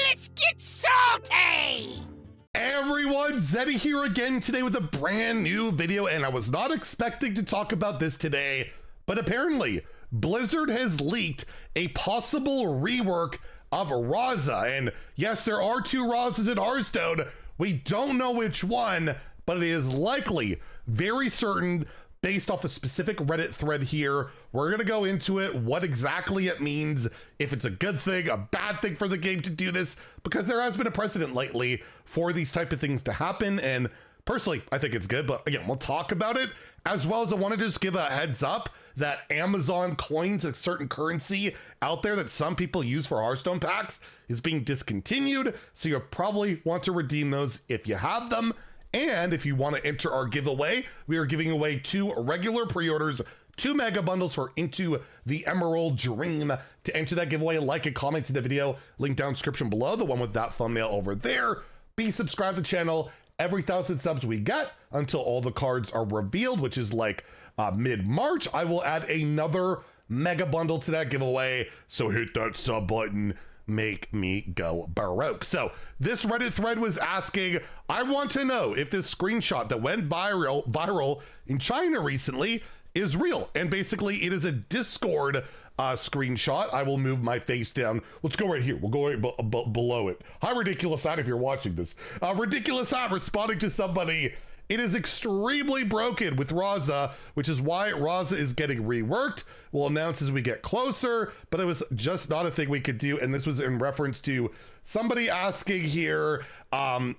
Let's get salty! Everyone, Zeddy here again today with a brand new video, and I was not expecting to talk about this today, but apparently Blizzard has leaked a possible rework of Raza, and yes, there are two Razas in Hearthstone. We don't know which one, but it is likely, very certain, based off a specific Reddit thread here. We're gonna go into it, what exactly it means, if it's a good thing, a bad thing for the game to do this, because there has been a precedent lately for these type of things to happen, and personally, I think it's good, but again, we'll talk about it, as well as I want to just give a heads up that Amazon coins, a certain currency out there that some people use for Hearthstone packs, is being discontinued, so you'll probably want to redeem those if you have them. And if you want to enter our giveaway, we are giving away 2 regular pre-orders, 2 mega bundles for Into the Emerald Dream. To enter that giveaway, like and comment to the video, link down description below, the one with that thumbnail over there. Be subscribed to the channel. Every 1,000 subs we get until all the cards are revealed, which is like mid-March, I will add another mega bundle to that giveaway. So hit that sub button. Make me go baroque. So this Reddit thread was asking, I want to know if this screenshot that went viral in China recently is real. And basically it is a Discord screenshot. I will move my face down. Let's go right here. We'll go right below it. Hi, Ridiculous Hat, if you're watching this. Ridiculous Hat responding to somebody. It is extremely broken with Raza, which is why Raza is getting reworked. We'll announce as we get closer, but it was just not a thing we could do. And this was in reference to somebody asking here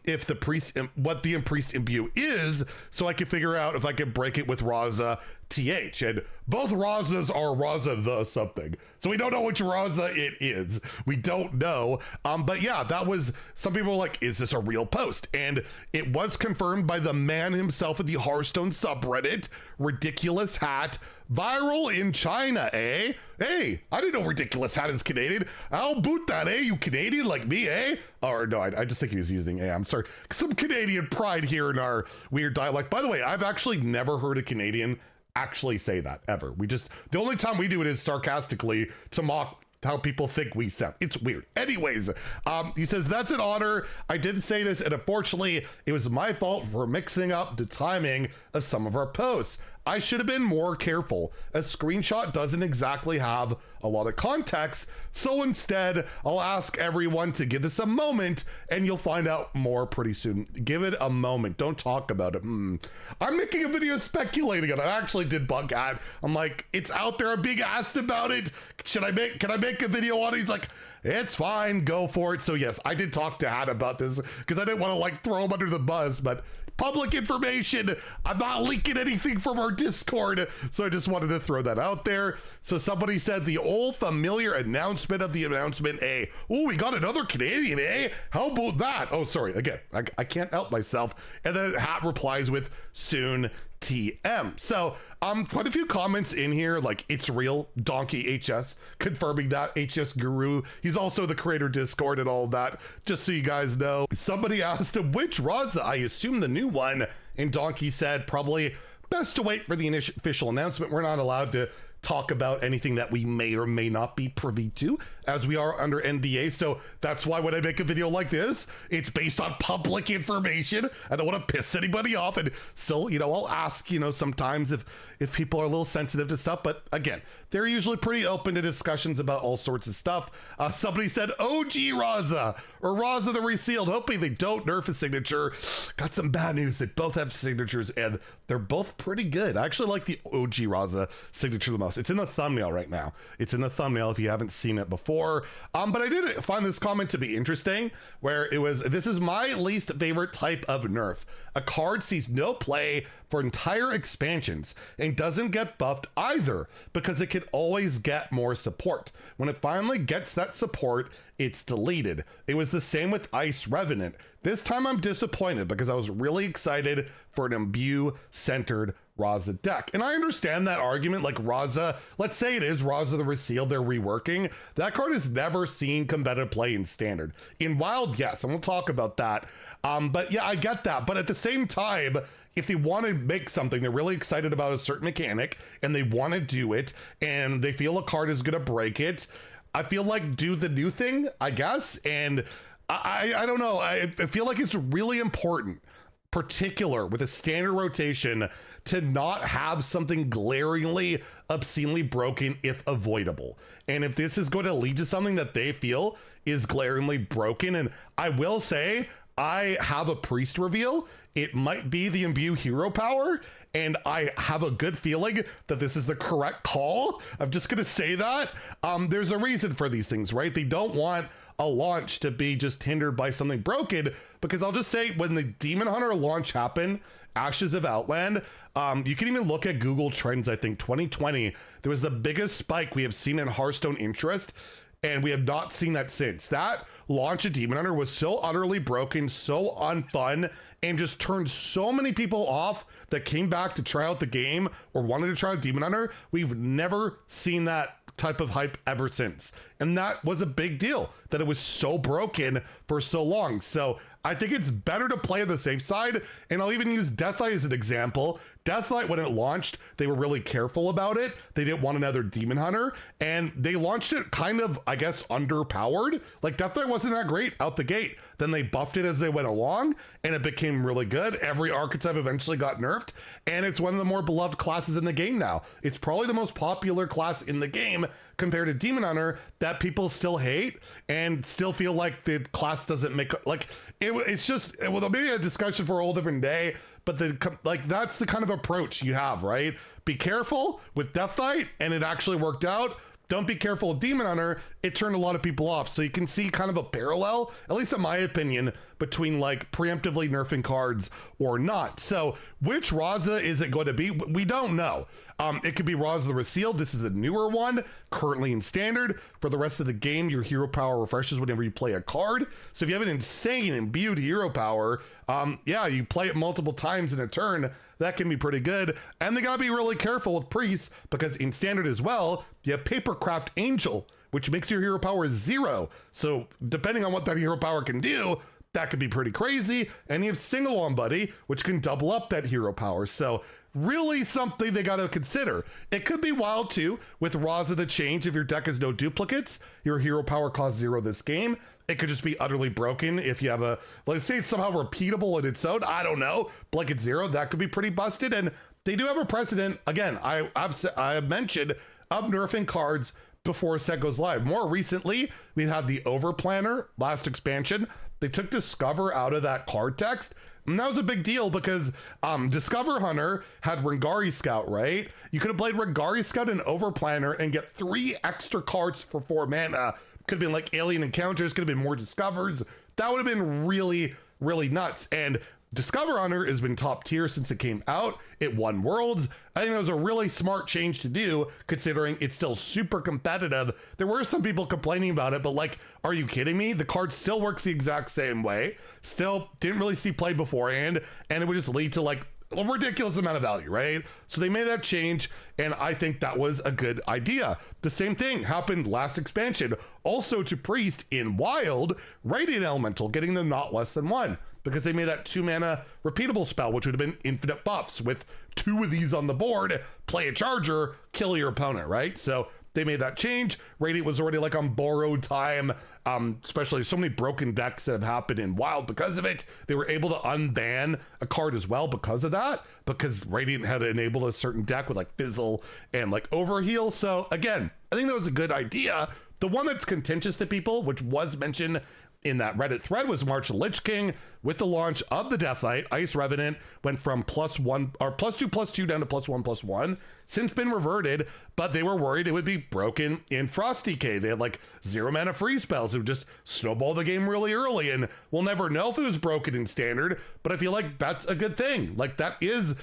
if the what the priest imbue is, so I can figure out if I can break it with Raza TH. And both Razas are Raza the something. So we don't know which Raza it is. We don't know. But yeah, that was, some people were like, is this a real post? And it was confirmed by the man himself at the Hearthstone subreddit, Ridiculous Hat. Viral in China, eh? Hey, I didn't know Ridiculous Hat is Canadian. I'll boot that, eh? You Canadian like me, eh? Or no, I just think he was using I'm sorry. Some Canadian pride here in our weird dialect. By the way, I've actually never heard a Canadian actually say that, ever. The only time we do it is sarcastically to mock how people think we sound. It's weird. Anyways, he says, that's an honor. I did say this, and unfortunately, it was my fault for mixing up the timing of some of our posts. I should have been more careful. A screenshot doesn't exactly have a lot of context, so instead, I'll ask everyone to give this a moment, and you'll find out more pretty soon. Give it a moment. Don't talk about it. I'm making a video speculating on it. I actually did bug at. I'm like, it's out there. I'm being asked about it. Can I make a video on it? He's like, it's fine, go for it. So yes, I did talk to Hat about this because I didn't want to like throw him under the bus, but public information, I'm not leaking anything from our Discord, so I just wanted to throw that out there. So somebody said the old familiar announcement of the announcement, eh? Oh, we got another Canadian, eh? How about that? Oh, sorry, again, I can't help myself. And then Hat replies with soon TM. So quite a few comments in here, like it's real, Donkey HS confirming that, HS Guru, he's also the creator Discord and all that, just so you guys know. Somebody asked him which Raza, I assume the new one, and Donkey said probably best to wait for the official announcement. We're not allowed to talk about anything that we may or may not be privy to, as we are under NDA. So that's why when I make a video like this, it's based on public information. I don't want to piss anybody off, and still, you know, I'll ask, you know, sometimes if people are a little sensitive to stuff, but again, they're usually pretty open to discussions about all sorts of stuff. Somebody said OG Raza or Raza the Resealed, hoping they don't nerf a signature. Got some bad news. They both have signatures and they're both pretty good. I actually like the OG Raza signature the most. It's in the thumbnail right now. It's in the thumbnail if you haven't seen it before. But I did find this comment to be interesting, where it was, this is my least favorite type of nerf. A card sees no play for entire expansions and doesn't get buffed either because it can always get more support. When it finally gets that support, it's deleted. It was the same with Ice Revenant. This time I'm disappointed because I was really excited for an imbue-centered Raza deck. And I understand that argument, like Raza, let's say it is Raza the Resealed, they're reworking. That card has never seen competitive play in Standard. In Wild, yes, and we'll talk about that. But yeah, I get that. But at the same time, if they want to make something, they're really excited about a certain mechanic and they want to do it and they feel a card is going to break it, I feel like do the new thing, I guess. And I don't know. I feel like it's really important, particular with a standard rotation, to not have something glaringly, obscenely broken if avoidable. And if this is going to lead to something that they feel is glaringly broken, and I will say, I have a priest reveal. It might be the imbue hero power, and I have a good feeling that this is the correct call. I'm just gonna say that. There's a reason for these things, right? They don't want a launch to be just hindered by something broken, because I'll just say when the Demon Hunter launch happened, Ashes of Outland, you can even look at Google Trends. I think 2020, there was the biggest spike we have seen in Hearthstone interest, and we have not seen that since. That launch of Demon Hunter was so utterly broken, so unfun, and just turned so many people off that came back to try out the game or wanted to try out Demon Hunter. We've never seen that type of hype ever since. And that was a big deal, that it was so broken for so long. So I think it's better to play on the safe side. And I'll even use Deathlight as an example. Deathlight, when it launched, they were really careful about it. They didn't want another Demon Hunter, and they launched it kind of, I guess, underpowered. Like, Deathlight wasn't that great out the gate. Then they buffed it as they went along, and it became really good. Every archetype eventually got nerfed, and it's one of the more beloved classes in the game now. It's probably the most popular class in the game compared to Demon Hunter, that people still hate and still feel like the class doesn't make, like, it's just, well, maybe a discussion for a whole different day, but that's the kind of approach you have, right? Be careful with Deathlight, and it actually worked out. Don't be careful with Demon Hunter, it turned a lot of people off. So you can see kind of a parallel, at least in my opinion, between like preemptively nerfing cards or not. So which Raza is it going to be? We don't know. It could be Raza the Resealed. This is the newer one, currently in standard. For the rest of the game, your hero power refreshes whenever you play a card. So if you have an insane imbued hero power, yeah, you play it multiple times in a turn, that can be pretty good. And they gotta be really careful with priests, because in standard as well, you have Papercraft Angel, which makes your hero power 0. So depending on what that hero power can do, that could be pretty crazy. And you have Single On Buddy, which can double up that hero power. So really something they got to consider. It could be wild too with Raza the Change. If your deck has no duplicates, your hero power costs 0 this game. It could just be utterly broken if you have a, let's say it's somehow repeatable in its own, I don't know, but like it's 0, that could be pretty busted. And they do have a precedent, again, I have mentioned, of nerfing cards before a set goes live. More recently, we had the Overplanner last expansion. They took Discover out of that card text, and that was a big deal because Discover Hunter had Rengari Scout, right? You could have played Rengari Scout and Overplanner and get 3 extra cards for 4 mana. Could have been like Alien Encounters, could have been more Discovers. That would have been really, really nuts. And Discover Hunter has been top tier since it came out. It won Worlds. I think that was a really smart change to do, considering it's still super competitive. There were some people complaining about it, but like, are you kidding me? The card still works the exact same way. Still didn't really see play beforehand, and it would just lead to like a ridiculous amount of value, right? So they made that change, and I think that was a good idea. The same thing happened last expansion, also to Priest in Wild, Radiant Elemental, getting the not less than 1. Because they made that 2 mana repeatable spell, which would have been infinite buffs. With 2 of these on the board, play a charger, kill your opponent, right? So they made that change. Radiant was already like on borrowed time, especially so many broken decks that have happened in Wild because of it. They were able to unban a card as well because of that, because Radiant had enabled a certain deck with like Fizzle and like Overheal. So again, I think that was a good idea. The one that's contentious to people, which was mentioned in that Reddit thread, was March Lich King. With the launch of the Deathlight, Ice Revenant went from +1 or +2/+2 down to +1/+1. Since been reverted, but they were worried it would be broken in Frost DK. They had like 0 mana free spells. It would just snowball the game really early, and we'll never know if it was broken in standard, but I feel like that's a good thing. Like that is,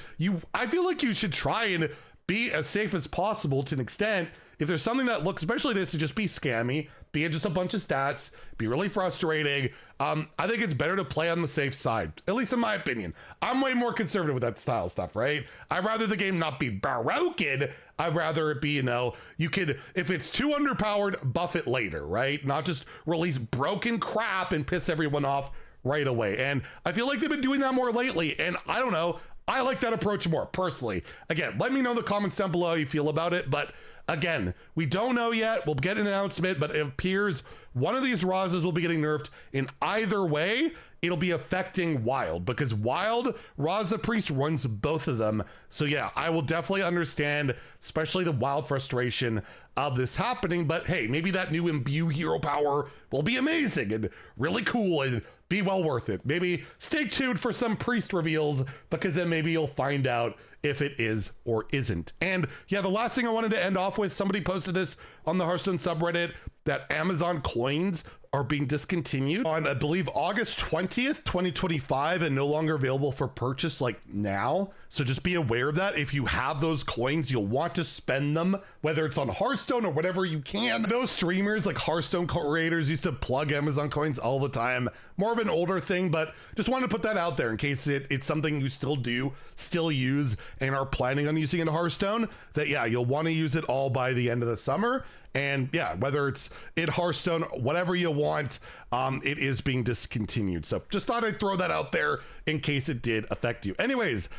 I feel like you should try and be as safe as possible to an extent. If there's something that looks, especially this, to just be scammy, be just a bunch of stats, be really frustrating, I think it's better to play on the safe side, at least in my opinion. I'm way more conservative with that style stuff, right? I'd rather the game not be broken. I'd rather it be, you know, you could, if it's too underpowered, buff it later, right? Not just release broken crap and piss everyone off right away. And I feel like they've been doing that more lately. And I don't know, I like that approach more, personally. Again, let me know in the comments down below how you feel about it, but again, we don't know yet. We'll get an announcement, but it appears one of these Razas will be getting nerfed. In either way, it'll be affecting Wild, because Wild Raza Priest runs both of them. So yeah, I will definitely understand, especially the Wild frustration of this happening. But hey, maybe that new imbue hero power will be amazing and really cool and be well worth it. Maybe stay tuned for some priest reveals, because then maybe you'll find out if it is or isn't. And yeah, the last thing I wanted to end off with, somebody posted this on the Hearthstone subreddit, that Amazon coins are being discontinued on, I believe, August 20th, 2025, and no longer available for purchase like now. So just be aware of that. If you have those coins, you'll want to spend them, whether it's on Hearthstone or whatever you can. Those streamers like Hearthstone creators used to plug Amazon coins all the time. More of an older thing, but just wanted to put that out there in case it's something you still use and are planning on using in Hearthstone, that yeah, you'll want to use it all by the end of the summer. And yeah, whether it's in Hearthstone, whatever you want, it is being discontinued. So just thought I'd throw that out there in case it did affect you. Anyways,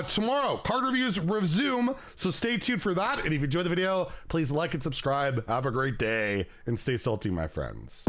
tomorrow, card reviews resume, so stay tuned for that. And if you enjoyed the video, please like and subscribe. Have a great day and stay salty, my friends.